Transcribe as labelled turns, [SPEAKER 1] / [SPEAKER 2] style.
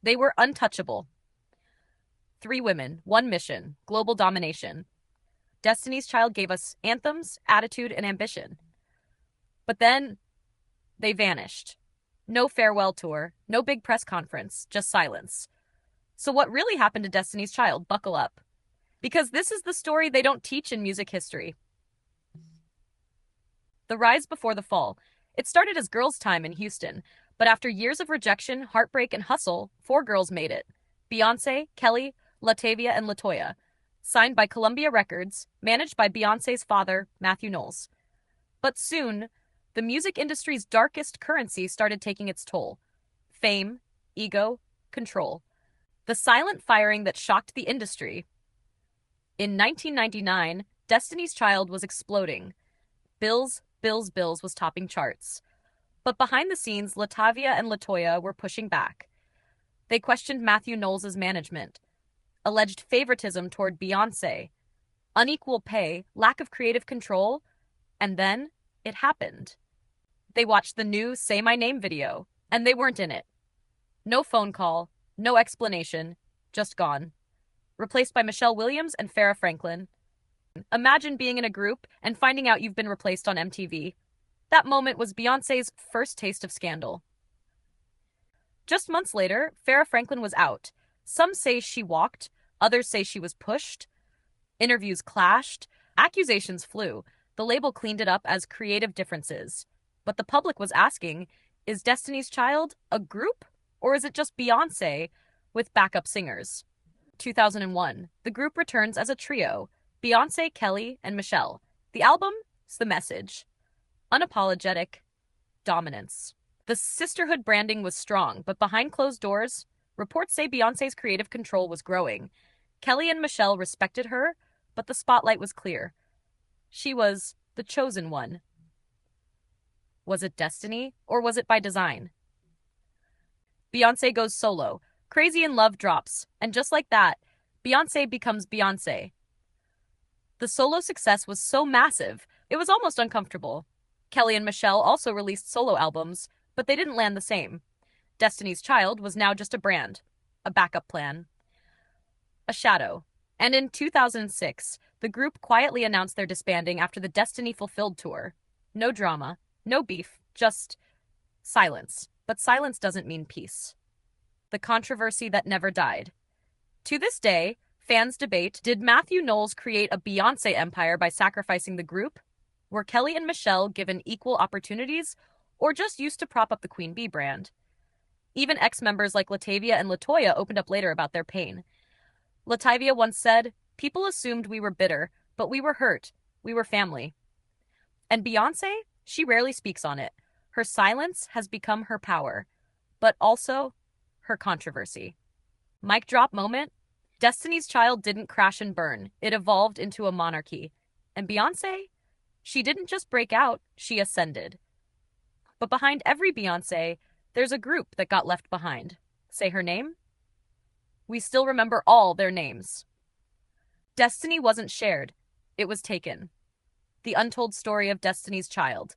[SPEAKER 1] They were untouchable. Three women, one mission, global domination. Destiny's Child gave us anthems, attitude, and ambition. But then they vanished. No farewell tour, no big press conference, just silence. So, what really happened to Destiny's Child? Buckle up. Because this is the story they don't teach in music history. The rise before the fall. It started as Girls' Time in Houston, but after years of rejection, heartbreak, and hustle, four girls made it: Beyonce, Kelly, LaTavia, and LeToya. Signed by Columbia Records, managed by Beyonce's father, Mathew Knowles. But soon, the music industry's darkest currency started taking its toll. Fame, ego, control. The silent firing that shocked the industry. In 1999, Destiny's Child was exploding. Bills, Bills, Bills was topping charts. But behind the scenes, LaTavia and LeToya were pushing back. They questioned Mathew Knowles' management, alleged favoritism toward Beyoncé, unequal pay, lack of creative control, and then it happened. They watched the new Say My Name video, and they weren't in it. No phone call, no explanation, just gone. Replaced by Michelle Williams and Farrah Franklin. Imagine being in a group and finding out you've been replaced on MTV. That moment was Beyoncé's first taste of scandal. Just months later, Farrah Franklin was out. Some say she walked, others say she was pushed. Interviews clashed, accusations flew. The label cleaned it up as creative differences. But the public was asking, is Destiny's Child a group, or is it just Beyoncé with backup singers? 2001, the group returns as a trio: Beyoncé, Kelly, and Michelle. The album is The Message. Unapologetic dominance. The sisterhood branding was strong, but behind closed doors, reports say Beyoncé's creative control was growing. Kelly and Michelle respected her, but the spotlight was clear. She was the chosen one. Was it destiny, or was it by design? Beyoncé goes solo. Crazy in Love drops, and just like that, Beyoncé becomes Beyoncé. The solo success was so massive, it was almost uncomfortable. Kelly and Michelle also released solo albums, but they didn't land the same. Destiny's Child was now just a brand, a backup plan, a shadow. And in 2006, the group quietly announced their disbanding after the Destiny Fulfilled tour. No drama, no beef, just silence. But silence doesn't mean peace. The controversy that never died. To this day, fans debate, did Mathew Knowles create a Beyoncé empire by sacrificing the group? Were Kelly and Michelle given equal opportunities, or just used to prop up the Queen Bee brand? Even ex-members like LaTavia and LeToya opened up later about their pain. LaTavia once said, "People assumed we were bitter, but we were hurt. We were family." And Beyoncé, she rarely speaks on it. Her silence has become her power, but also her controversy. Mic drop moment. Destiny's Child didn't crash and burn. It evolved into a monarchy. And Beyoncé, she didn't just break out, she ascended. But behind every Beyoncé, there's a group that got left behind. Say her name? We still remember all their names. Destiny wasn't shared. It was taken. The untold story of Destiny's Child.